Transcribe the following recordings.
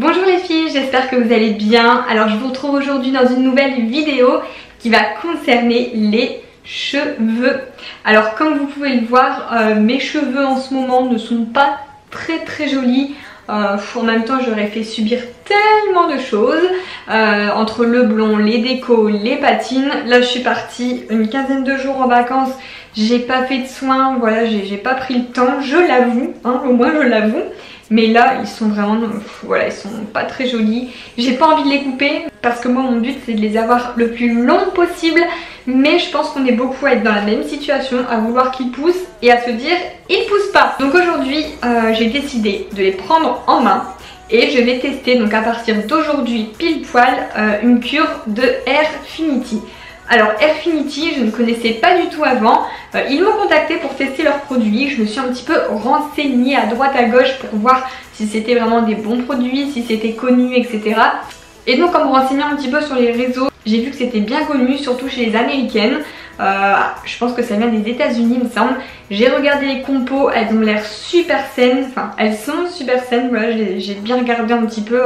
Bonjour les filles, j'espère que vous allez bien. Alors je vous retrouve aujourd'hui dans une nouvelle vidéo qui va concerner les cheveux. Alors comme vous pouvez le voir, mes cheveux en ce moment ne sont pas très jolis. En même temps j'aurais fait subir tellement de choses entre le blond, les décos, les patines. Là je suis partie une quinzaine de jours en vacances. J'ai pas fait de soins, voilà, j'ai pas pris le temps, je l'avoue, hein, au moins je l'avoue. Mais là ils sont vraiment, voilà, ils sont pas très jolis. J'ai pas envie de les couper parce que moi mon but c'est de les avoir le plus long possible. Mais je pense qu'on est beaucoup à être dans la même situation, à vouloir qu'ils poussent et à se dire ils poussent pas. Donc aujourd'hui j'ai décidé de les prendre en main. Et je vais tester donc à partir d'aujourd'hui pile poil une cure de Airfinity. Alors Airfinity, je ne connaissais pas du tout avant. Ils m'ont contacté pour tester leurs produits. Je me suis un petit peu renseignée à droite à gauche pour voir si c'était vraiment des bons produits, si c'était connu, etc. Et donc en me renseignant un petit peu sur les réseaux, j'ai vu que c'était bien connu, surtout chez les américaines. Je pense que ça vient des États-Unis il me semble. J'ai regardé les compos, elles ont l'air super saines, enfin elles sont super saines, voilà, j'ai bien regardé un petit peu,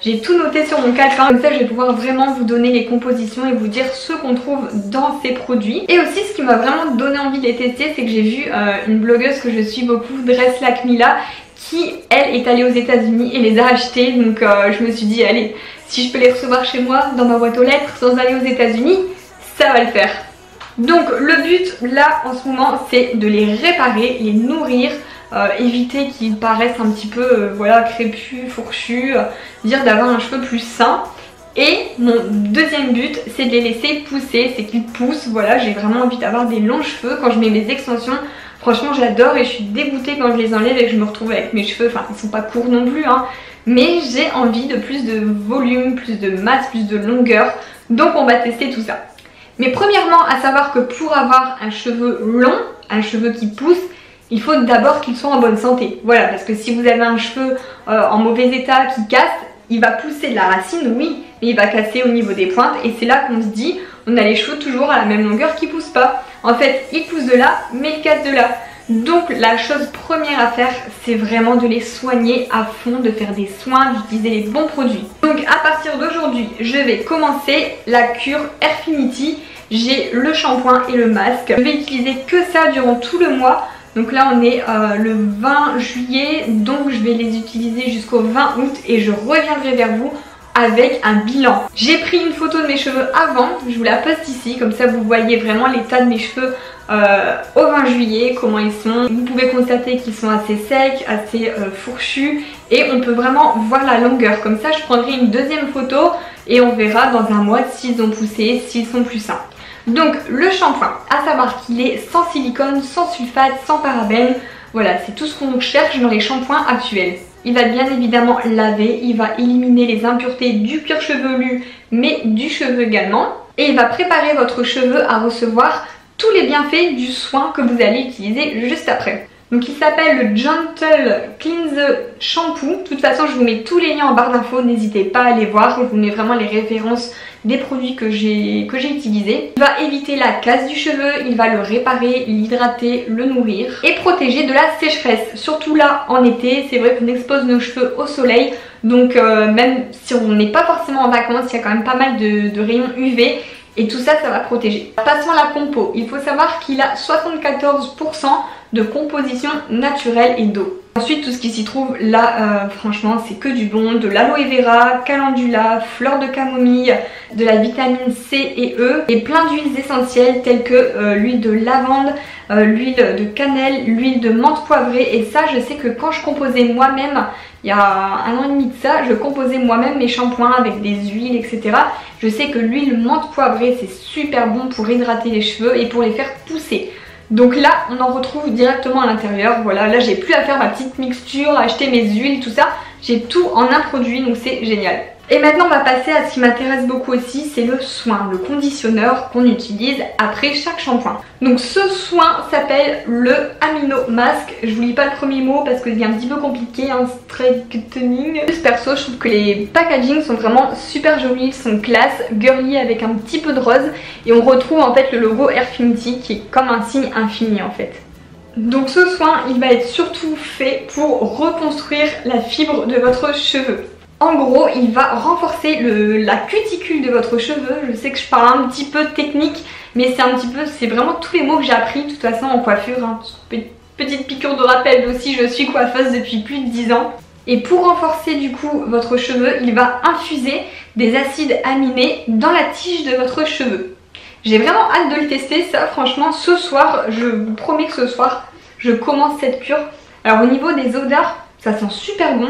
j'ai tout noté sur mon calepin, comme ça je vais pouvoir vraiment vous donner les compositions et vous dire ce qu'on trouve dans ces produits. Et aussi ce qui m'a vraiment donné envie de les tester, c'est que j'ai vu une blogueuse que je suis beaucoup, Dress Like Mila, qui elle est allée aux États-Unis et les a achetés, donc je me suis dit allez, si je peux les recevoir chez moi dans ma boîte aux lettres sans aller aux États-Unis, ça va le faire. Donc le but là en ce moment c'est de les réparer, les nourrir, éviter qu'ils paraissent un petit peu voilà, crépus, fourchus, dire d'avoir un cheveu plus sain. Et mon deuxième but c'est de les laisser pousser, c'est qu'ils poussent, voilà, j'ai vraiment envie d'avoir des longs cheveux. Quand je mets mes extensions, franchement j'adore et je suis dégoûtée quand je les enlève et que je me retrouve avec mes cheveux, enfin ils sont pas courts non plus hein, mais j'ai envie de plus de volume, plus de masse, plus de longueur, donc on va tester tout ça. Mais premièrement, à savoir que pour avoir un cheveu long, un cheveu qui pousse, il faut d'abord qu'il soit en bonne santé. Voilà, parce que si vous avez un cheveu en mauvais état qui casse, il va pousser de la racine, oui, mais il va casser au niveau des pointes. Et c'est là qu'on se dit, on a les cheveux toujours à la même longueur qui ne poussent pas. En fait, ils poussent de là, mais ils cassent de là. Donc la chose première à faire, c'est vraiment de les soigner à fond, de faire des soins, d'utiliser les bons produits. Donc à partir d'aujourd'hui, je vais commencer la cure Airfinity. J'ai le shampoing et le masque. Je vais utiliser que ça durant tout le mois. Donc là on est le 20 juillet, donc je vais les utiliser jusqu'au 20 août et je reviendrai vers vous avec un bilan. J'ai pris une photo de mes cheveux avant, je vous la poste ici, comme ça vous voyez vraiment l'état de mes cheveux au 20 juillet, comment ils sont. Vous pouvez constater qu'ils sont assez secs, assez fourchus et on peut vraiment voir la longueur. Comme ça je prendrai une deuxième photo et on verra dans un mois s'ils ont poussé, s'ils sont plus sains. Donc le shampoing, à savoir qu'il est sans silicone, sans sulfate, sans parabènes. Voilà, c'est tout ce qu'on cherche dans les shampoings actuels. Il va bien évidemment laver, il va éliminer les impuretés du cuir chevelu mais du cheveu également. Et il va préparer votre cheveu à recevoir tous les bienfaits du soin que vous allez utiliser juste après. Donc il s'appelle le Gentle Cleanse Shampoo. De toute façon je vous mets tous les liens en barre d'infos, n'hésitez pas à aller voir. Je vous mets vraiment les références des produits que j'ai utilisés. Il va éviter la casse du cheveu, il va le réparer, l'hydrater, le nourrir et protéger de la sécheresse. Surtout là en été, c'est vrai qu'on expose nos cheveux au soleil. Donc même si on n'est pas forcément en vacances, il y a quand même pas mal de rayons UV. Et tout ça, ça va protéger. Passons à la compo. Il faut savoir qu'il a 74% de composition naturelle et d'eau. Ensuite, tout ce qui s'y trouve là, franchement, c'est que du bon. De l'aloe vera, calendula, fleur de camomille, de la vitamine C et E et plein d'huiles essentielles telles que l'huile de lavande, l'huile de cannelle, l'huile de menthe poivrée. Et ça, je sais que quand je composais moi-même, il y a 1 an et demi de ça, je composais moi-même mes shampoings avec des huiles, etc. Je sais que l'huile menthe poivrée, c'est super bon pour hydrater les cheveux et pour les faire pousser. Donc là, on en retrouve directement à l'intérieur. Voilà, là, j'ai plus à faire ma petite mixture, acheter mes huiles, tout ça. J'ai tout en un produit, donc c'est génial. Et maintenant on va passer à ce qui m'intéresse beaucoup aussi, c'est le soin, le conditionneur qu'on utilise après chaque shampoing. Donc ce soin s'appelle le Amino Mask. Je vous lis pas le premier mot parce qu'il est un petit peu compliqué, hein, straightening. Perso, je trouve que les packagings sont vraiment super jolis, ils sont classe, girly avec un petit peu de rose. Et on retrouve en fait le logo Airfinity qui est comme un signe infini en fait. Donc ce soin, il va être surtout fait pour reconstruire la fibre de votre cheveu. En gros, il va renforcer la cuticule de votre cheveu. Je sais que je parle un petit peu technique, mais c'est vraiment tous les mots que j'ai appris de toute façon en coiffure. Hein. Petite piqûre de rappel aussi, je suis coiffeuse depuis plus de 10 ans. Et pour renforcer du coup votre cheveu, il va infuser des acides aminés dans la tige de votre cheveu. J'ai vraiment hâte de le tester, ça franchement ce soir, je vous promets que ce soir, je commence cette cure. Alors au niveau des odeurs, ça sent super bon.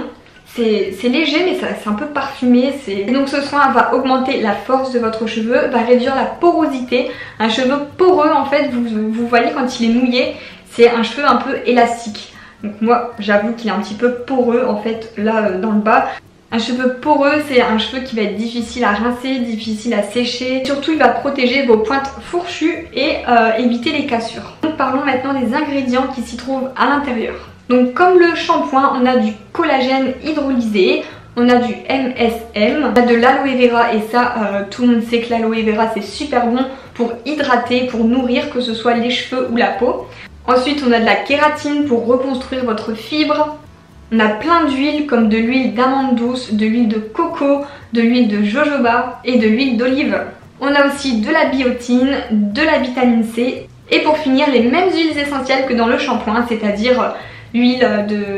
C'est léger mais c'est un peu parfumé. Et donc ce soin va augmenter la force de votre cheveu, va réduire la porosité. Un cheveu poreux en fait, vous voyez quand il est mouillé, c'est un cheveu un peu élastique. Donc moi j'avoue qu'il est un petit peu poreux en fait là dans le bas. Un cheveu poreux c'est un cheveu qui va être difficile à rincer, difficile à sécher. Surtout il va protéger vos pointes fourchues et éviter les cassures. Donc parlons maintenant des ingrédients qui s'y trouvent à l'intérieur. Donc comme le shampoing, on a du collagène hydrolysé, on a du MSM, on a de l'aloe vera et ça tout le monde sait que l'aloe vera c'est super bon pour hydrater, pour nourrir, que ce soit les cheveux ou la peau. Ensuite on a de la kératine pour reconstruire votre fibre. On a plein d'huiles comme de l'huile d'amande douce, de l'huile de coco, de l'huile de jojoba et de l'huile d'olive. On a aussi de la biotine, de la vitamine C et pour finir les mêmes huiles essentielles que dans le shampoing, c'est-à-dire l'huile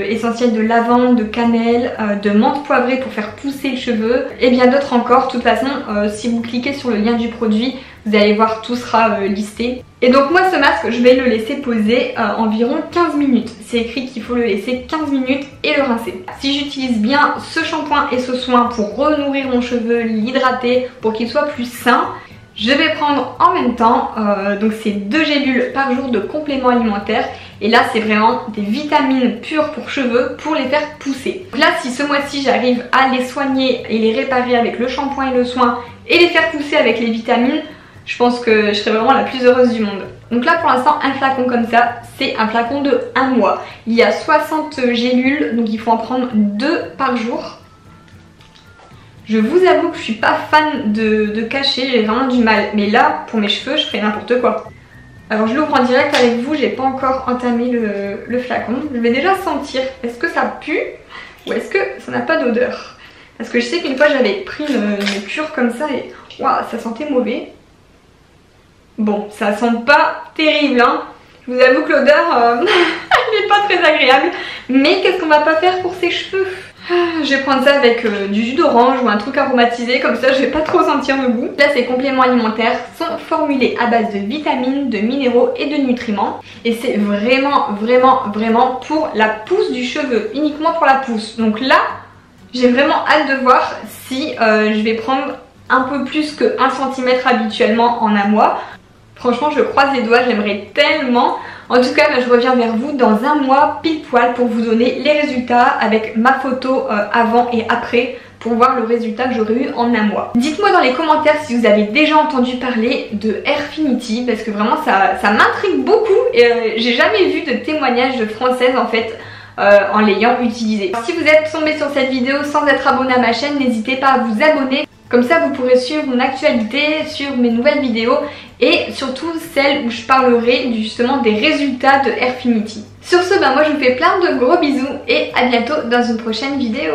essentielle de lavande, de cannelle, de menthe poivrée pour faire pousser le cheveu et bien d'autres encore. De toute façon, si vous cliquez sur le lien du produit, vous allez voir, tout sera listé. Et donc moi ce masque, je vais le laisser poser environ 15 minutes. C'est écrit qu'il faut le laisser 15 minutes et le rincer. Si j'utilise bien ce shampoing et ce soin pour renourrir mon cheveu, l'hydrater, pour qu'il soit plus sain, je vais prendre en même temps, donc c'est 2 gélules par jour de compléments alimentaires. Et là c'est vraiment des vitamines pures pour cheveux pour les faire pousser. Donc là si ce mois-ci j'arrive à les soigner et les réparer avec le shampoing et le soin et les faire pousser avec les vitamines, je pense que je serai vraiment la plus heureuse du monde. Donc là pour l'instant un flacon comme ça c'est un flacon de 1 mois. Il y a 60 gélules donc il faut en prendre 2 par jour. Je vous avoue que je suis pas fan de cachet, j'ai vraiment du mal. Mais là pour mes cheveux je ferai n'importe quoi. Alors je l'ouvre en direct avec vous, j'ai pas encore entamé le flacon. Je vais déjà sentir, est-ce que ça pue ou est-ce que ça n'a pas d'odeur? Parce que je sais qu'une fois j'avais pris une cure comme ça et waouh, ça sentait mauvais. Bon, ça sent pas terrible hein. Je vous avoue que l'odeur elle n'est pas très agréable. Mais qu'est-ce qu'on va pas faire pour ses cheveux? Je vais prendre ça avec du jus d'orange ou un truc aromatisé, comme ça je vais pas trop sentir le goût. Là ces compléments alimentaires sont formulés à base de vitamines, de minéraux et de nutriments. Et c'est vraiment pour la pousse du cheveu, uniquement pour la pousse. Donc là j'ai vraiment hâte de voir si je vais prendre un peu plus que 1 cm habituellement en un mois. Franchement je croise les doigts, j'aimerais tellement. En tout cas je reviens vers vous dans 1 mois pile poil pour vous donner les résultats avec ma photo avant et après pour voir le résultat que j'aurais eu en 1 mois. Dites-moi dans les commentaires si vous avez déjà entendu parler de Airfinity parce que vraiment ça m'intrigue beaucoup et j'ai jamais vu de témoignage de françaises en fait en l'ayant utilisé. Si vous êtes tombé sur cette vidéo sans être abonné à ma chaîne, n'hésitez pas à vous abonner. Comme ça vous pourrez suivre mon actualité, suivre mes nouvelles vidéos et surtout celles où je parlerai justement des résultats de Airfinity. Sur ce, moi je vous fais plein de gros bisous et à bientôt dans une prochaine vidéo.